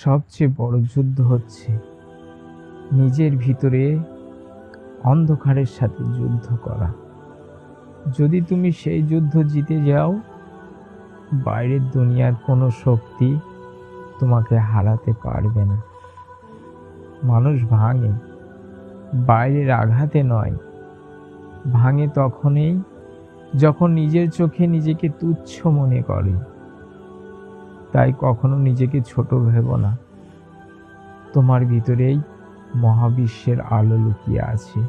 সবচেয়ে বড় যুদ্ধ হচ্ছে নিজের ভিতরে অন্ধকারের সাথে যুদ্ধ করা। যদি তুমি সেই যুদ্ধ জিতে যাও, বাইরের দুনিয়ার কোনো শক্তি তোমাকে হারাতে পারবে না। মানুষ ভাঙে বাইরের আঘাতে নয়, ভাঙে তখনই যখন নিজের চোখে নিজেকে তুচ্ছ মনে করে। তাই কখনো নিজেকে ছোট ভেবো না। তোমার ভিতরেই মহাবিশ্বের আলো লুকিয়ে আছে।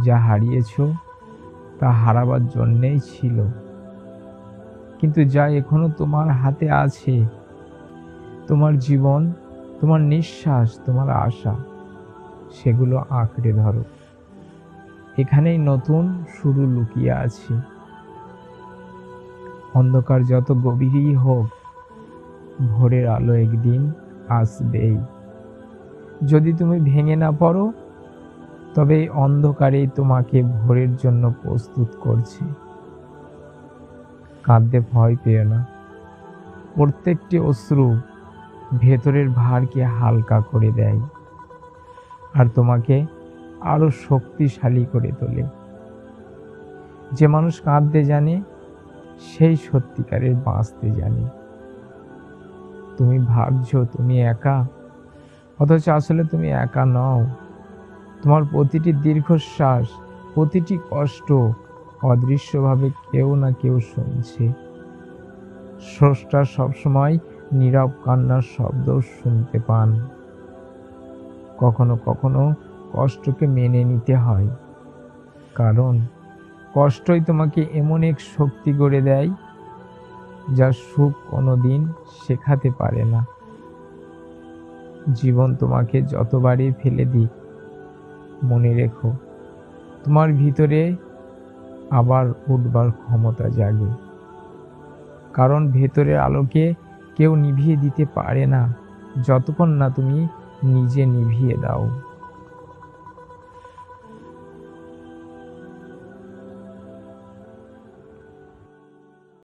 যা হারিয়েছ তা হারাবার জন্যেই ছিল, কিন্তু যা এখনো তোমার হাতে আছে, তোমার জীবন, তোমার নিঃশ্বাস, তোমার আশা, সেগুলো আঁকড়ে ধরো। এখানেই নতুন শুরু লুকিয়ে আছে। অন্ধকার যত গভীরই হোক, ভোরের আলো একদিন আসবেই। যদি তুমি ভেঙে না পড়ো, তবে এই অন্ধকারেই তোমাকে ভোরের জন্য প্রস্তুত করছে। কাঁদতে ভয় পেও না। প্রত্যেকটি অশ্রু ভেতরের ভারকে হালকা করে দেয় আর তোমাকে আরো শক্তিশালী করে তোলে। যে মানুষ কাঁদতে জানে, সেই সত্যিকারের বাঁচতে জানে। তুমি ভাবছো তুমি একা, অথচ আসলে তুমি একা নও। তোমার প্রতিটি দীর্ঘশ্বাস, প্রতিটি কষ্ট অদৃশ্যভাবে কেউ না কেউ শুনছে। স্রষ্টা সবসময় নীরব কান্নার শব্দ শুনতে পান। কখনো কখনো কষ্টকে মেনে নিতে হয়, কারণ কষ্টই তোমাকে এমন এক শক্তি গড়ে দেয় যা সুখ কোনোদিন শেখাতে পারে না। জীবন তোমাকে যতবারই ফেলে দিক, মনে রেখো তোমার ভিতরে আবার উঠবার ক্ষমতা জাগে। কারণ ভেতরের আলোকে কেউ নিভিয়ে দিতে পারে না, যতক্ষণ না তুমি নিজে নিভিয়ে দাও।